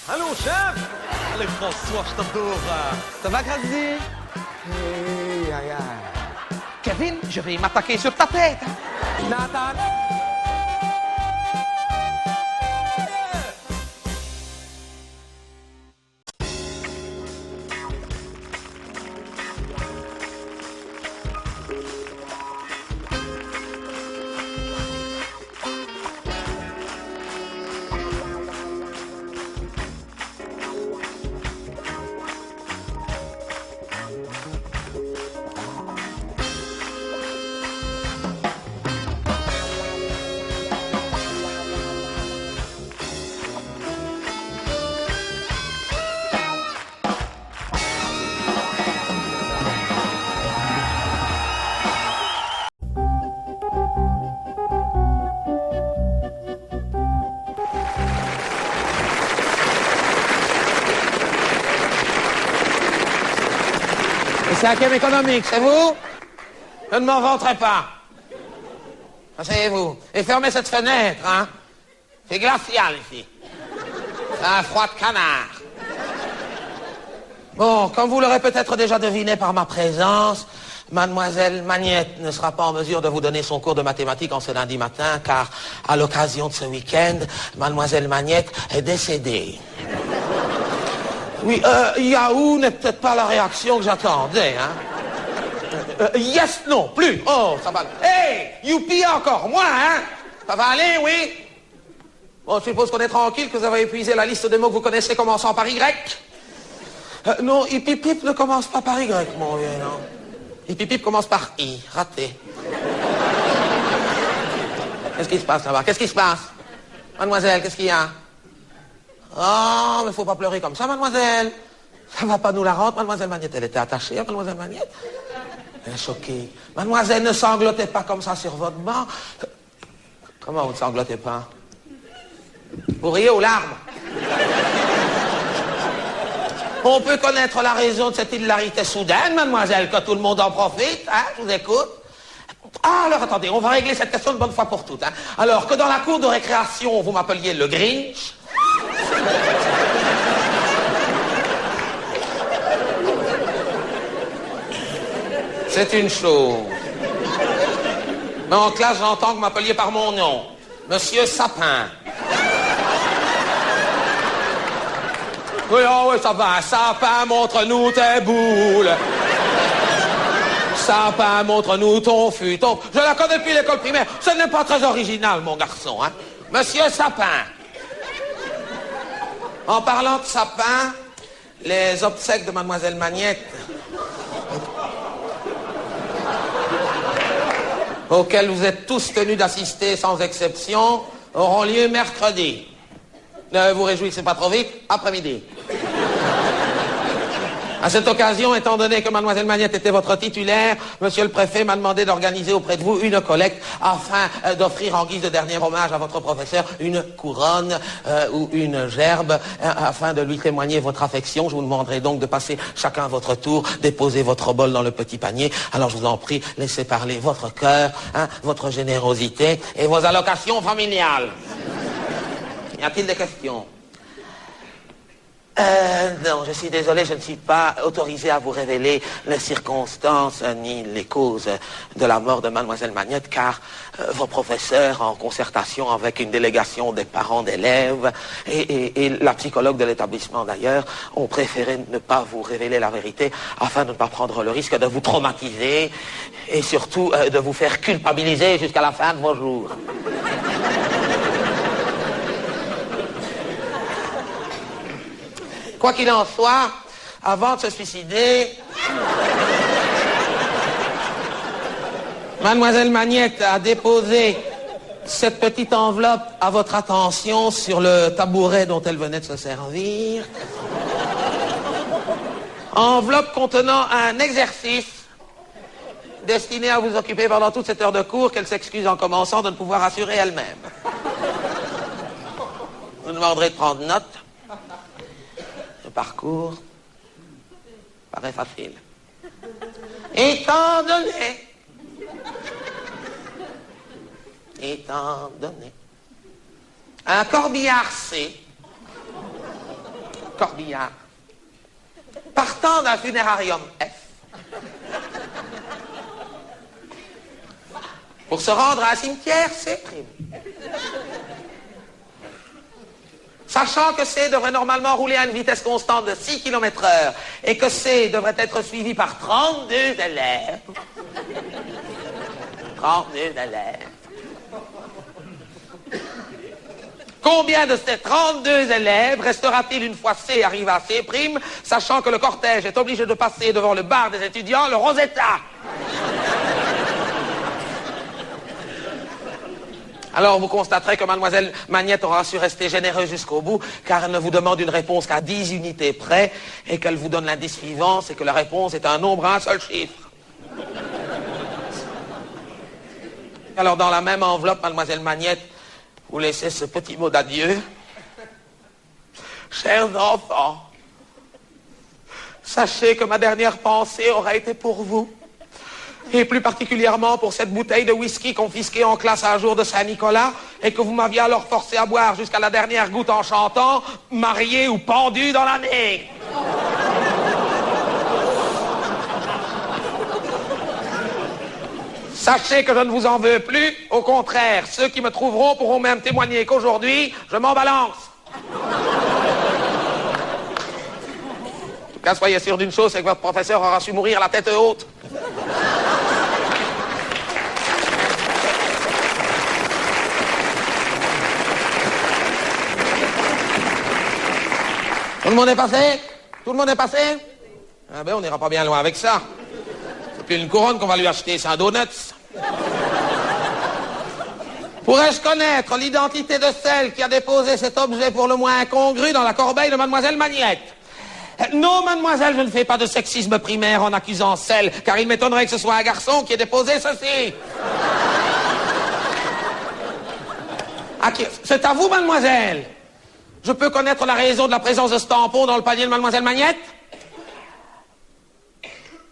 Allô, chef? Allez, François, je t'adore. Ça va, Grady? Aïe, aïe, aïe. Kevin, je vais m'attaquer sur ta tête. Nathan! C'est Hakem économique, c'est vous? Je ne m'en vanterai pas. Asseyez-vous. Et fermez cette fenêtre, hein. C'est glacial ici. C'est un froid de canard. Bon, comme vous l'aurez peut-être déjà deviné par ma présence, Mademoiselle Magnette ne sera pas en mesure de vous donner son cours de mathématiques en ce lundi matin, car à l'occasion de ce week-end, Mademoiselle Magnette est décédée. Oui, Yahoo n'est peut-être pas la réaction que j'attendais, hein. Yes, non, plus. Oh, ça va. Hey, youpi encore, moi, hein. Ça va aller, oui. Bon, je suppose qu'on est tranquille, que vous avez épuisé la liste des mots que vous connaissez commençant par Y. Non, hip ne commence pas par Y, mon vieux, non. Hip commence par I, raté. Qu'est-ce qui se passe là-bas? Qu'est-ce qui se passe? Mademoiselle, qu'est-ce qu'il y a? Oh, mais faut pas pleurer comme ça, mademoiselle. Ça va pas nous la rendre, mademoiselle Magnette. Elle était attachée à mademoiselle Magnette. Elle est choquée. Mademoiselle, ne sanglotez pas comme ça sur votre banc. Comment vous ne sanglotez pas? Vous riez aux larmes. On peut connaître la raison de cette hilarité soudaine, mademoiselle, que tout le monde en profite, hein? Je vous écoute. Ah, alors attendez, on va régler cette question une bonne fois pour toutes, hein. Alors, que dans la cour de récréation, vous m'appeliez le Grinch. C'est une chose. Mais en classe, j'entends que vous m'appeliez par mon nom. Monsieur Sapin. Oui, oh, oui, ça va. Sapin, montre-nous tes boules. Sapin, montre-nous ton fût. Je la connais depuis l'école primaire. Ce n'est pas très original, mon garçon, hein. Monsieur Sapin. En parlant de sapin, les obsèques de mademoiselle Magnette, auxquelles vous êtes tous tenus d'assister sans exception, auront lieu mercredi. Ne vous réjouissez pas trop vite, après-midi. À cette occasion, étant donné que mademoiselle Magnette était votre titulaire, monsieur le préfet m'a demandé d'organiser auprès de vous une collecte afin d'offrir en guise de dernier hommage à votre professeur une couronne ou une gerbe afin de lui témoigner votre affection. Je vous demanderai donc de passer chacun à votre tour, déposer votre bol dans le petit panier. Alors je vous en prie, laissez parler votre cœur, hein, votre générosité et vos allocations familiales. Y a-t-il des questions? Non, je suis désolé, je ne suis pas autorisé à vous révéler les circonstances ni les causes de la mort de mademoiselle Magnette, car vos professeurs, en concertation avec une délégation des parents d'élèves et la psychologue de l'établissement d'ailleurs, ont préféré ne pas vous révéler la vérité afin de ne pas prendre le risque de vous traumatiser et surtout de vous faire culpabiliser jusqu'à la fin de vos jours. Quoi qu'il en soit, avant de se suicider, mademoiselle Magnette a déposé cette petite enveloppe à votre attention sur le tabouret dont elle venait de se servir. Enveloppe contenant un exercice destiné à vous occuper pendant toute cette heure de cours qu'elle s'excuse en commençant de ne pouvoir assurer elle-même. Vous demanderez de prendre note. Le parcours paraît facile. Étant donné un corbillard C corbillard, partant d'un funérarium F, pour se rendre à un cimetière C', sachant que C devrait normalement rouler à une vitesse constante de 6 km/h et que C devrait être suivi par 32 élèves. 32 élèves. Combien de ces 32 élèves restera-t-il une fois C arrivé à C', sachant que le cortège est obligé de passer devant le bar des étudiants, le Rosetta? Alors vous constaterez que mademoiselle Magnette aura su rester généreuse jusqu'au bout, car elle ne vous demande une réponse qu'à 10 unités près, et qu'elle vous donne l'indice suivant, c'est que la réponse est un nombre à un seul chiffre. Alors dans la même enveloppe, mademoiselle Magnette, vous laissez ce petit mot d'adieu. Chers enfants, sachez que ma dernière pensée aura été pour vous. Et plus particulièrement pour cette bouteille de whisky confisquée en classe un jour de Saint-Nicolas, et que vous m'aviez alors forcé à boire jusqu'à la dernière goutte en chantant « Marié ou pendu dans l'année ». Sachez que je ne vous en veux plus, au contraire, ceux qui me trouveront pourront même témoigner qu'aujourd'hui, je m'en balance. En tout cas, soyez sûr d'une chose, c'est que votre professeur aura su mourir la tête haute. Tout le monde est passé? Tout le monde est passé? Ah ben, on n'ira pas bien loin avec ça. C'est plus une couronne qu'on va lui acheter, c'est un donuts. Pourrais-je connaître l'identité de celle qui a déposé cet objet pour le moins incongru dans la corbeille de mademoiselle Magnette? Non, mademoiselle, je ne fais pas de sexisme primaire en accusant celle, car il m'étonnerait que ce soit un garçon qui ait déposé ceci. C'est à vous, mademoiselle. Je peux connaître la raison de la présence de ce tampon dans le panier de mademoiselle Magnette?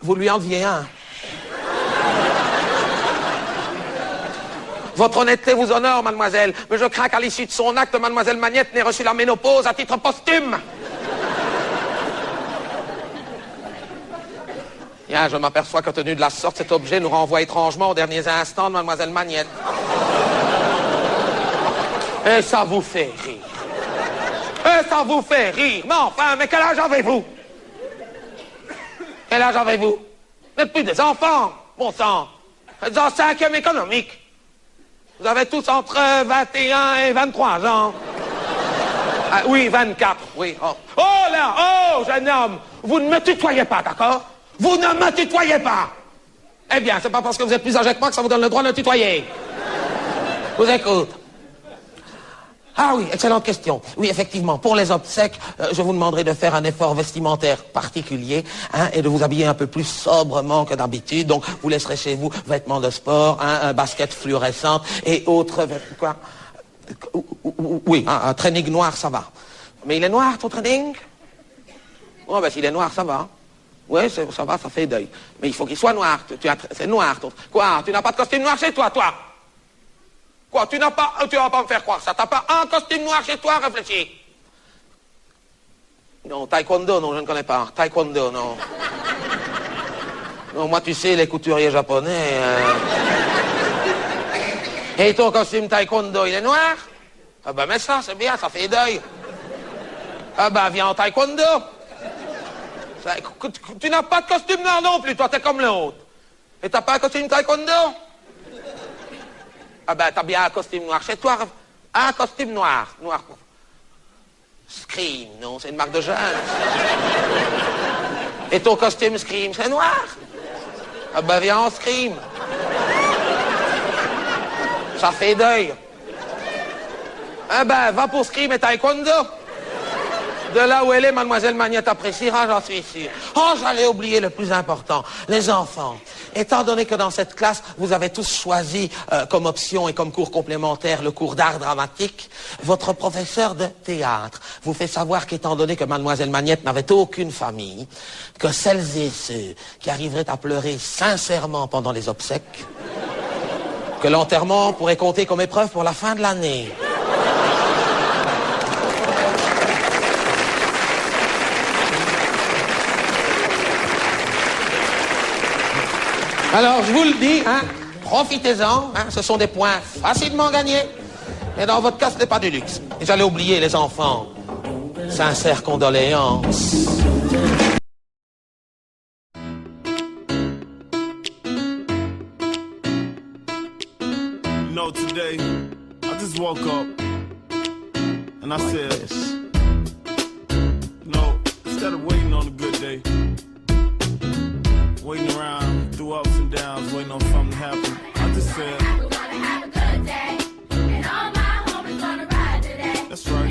Vous lui en deviez un. Votre honnêteté vous honore, mademoiselle, mais je crains qu'à l'issue de son acte, mademoiselle Magnette n'ait reçu la ménopause à titre posthume. Bien, je m'aperçois que tenu de la sorte, cet objet nous renvoie étrangement aux derniers instants de mademoiselle Magnette. Et ça vous fait rire. Et ça vous fait rire. Mais enfin, mais quel âge avez-vous? Quel âge avez-vous? Vous n'êtes plus des enfants, bon sang. Vous êtes en 5e économique. Vous avez tous entre 21 et 23 ans. Ah, oui, 24, oui. Oh. Oh là, oh, jeune homme, vous ne me tutoyez pas, d'accord? Vous ne me tutoyez pas. Eh bien, c'est pas parce que vous êtes plus âgé que moi que ça vous donne le droit de me tutoyer. Je vous écoute. Ah oui, excellente question. Oui, effectivement, pour les obsèques, je vous demanderai de faire un effort vestimentaire particulier, hein, et de vous habiller un peu plus sobrement que d'habitude. Donc, vous laisserez chez vous vêtements de sport, hein, un basket fluorescente et autres vêtements. Quoi? Oui, un training noir, ça va. Mais il est noir, ton training? Oh, ben s'il est noir, ça va. Oui, ça va, ça fait deuil. Mais il faut qu'il soit noir. C'est noir. Quoi? Tu n'as pas de costume noir chez toi, toi? Quoi, tu vas pas me faire croire ça. T'as pas un costume noir chez toi, réfléchis. Non, taekwondo, non, je ne connais pas. Taekwondo, non. Non, moi, tu sais, les couturiers japonais... Et ton costume taekwondo, il est noir? Ah ben, mais ça, c'est bien, ça fait deuil. Ah ben, viens en taekwondo. Tu n'as pas de costume noir non plus, toi, t'es comme l'autre. Et t'as pas un costume taekwondo? Ah ben, t'as bien un costume noir chez toi. Un costume noir. Noir pour... Scream, non, c'est une marque de jeunes. Et ton costume Scream, c'est noir? Ah ben, viens en Scream. Ça fait deuil. Ah ben, va pour Scream et taekwondo. De là où elle est, mademoiselle Magnette appréciera, j'en suis sûr. Oh, j'allais oublier le plus important, les enfants. Étant donné que dans cette classe, vous avez tous choisi comme option et comme cours complémentaire le cours d'art dramatique, votre professeur de théâtre vous fait savoir qu'étant donné que mademoiselle Magnette n'avait aucune famille, que celles et ceux qui arriveraient à pleurer sincèrement pendant les obsèques, que l'enterrement pourrait compter comme épreuve pour la fin de l'année. Alors, je vous le dis, hein, profitez-en, hein, ce sont des points facilement gagnés. Mais dans votre cas, ce n'est pas du luxe. Et j'allais oublier les enfants. Sincères condoléances. You know, today, I just woke up and I said, you know, instead of waiting on a good day, waiting around through ups and downs, waiting on something to happen, I just said,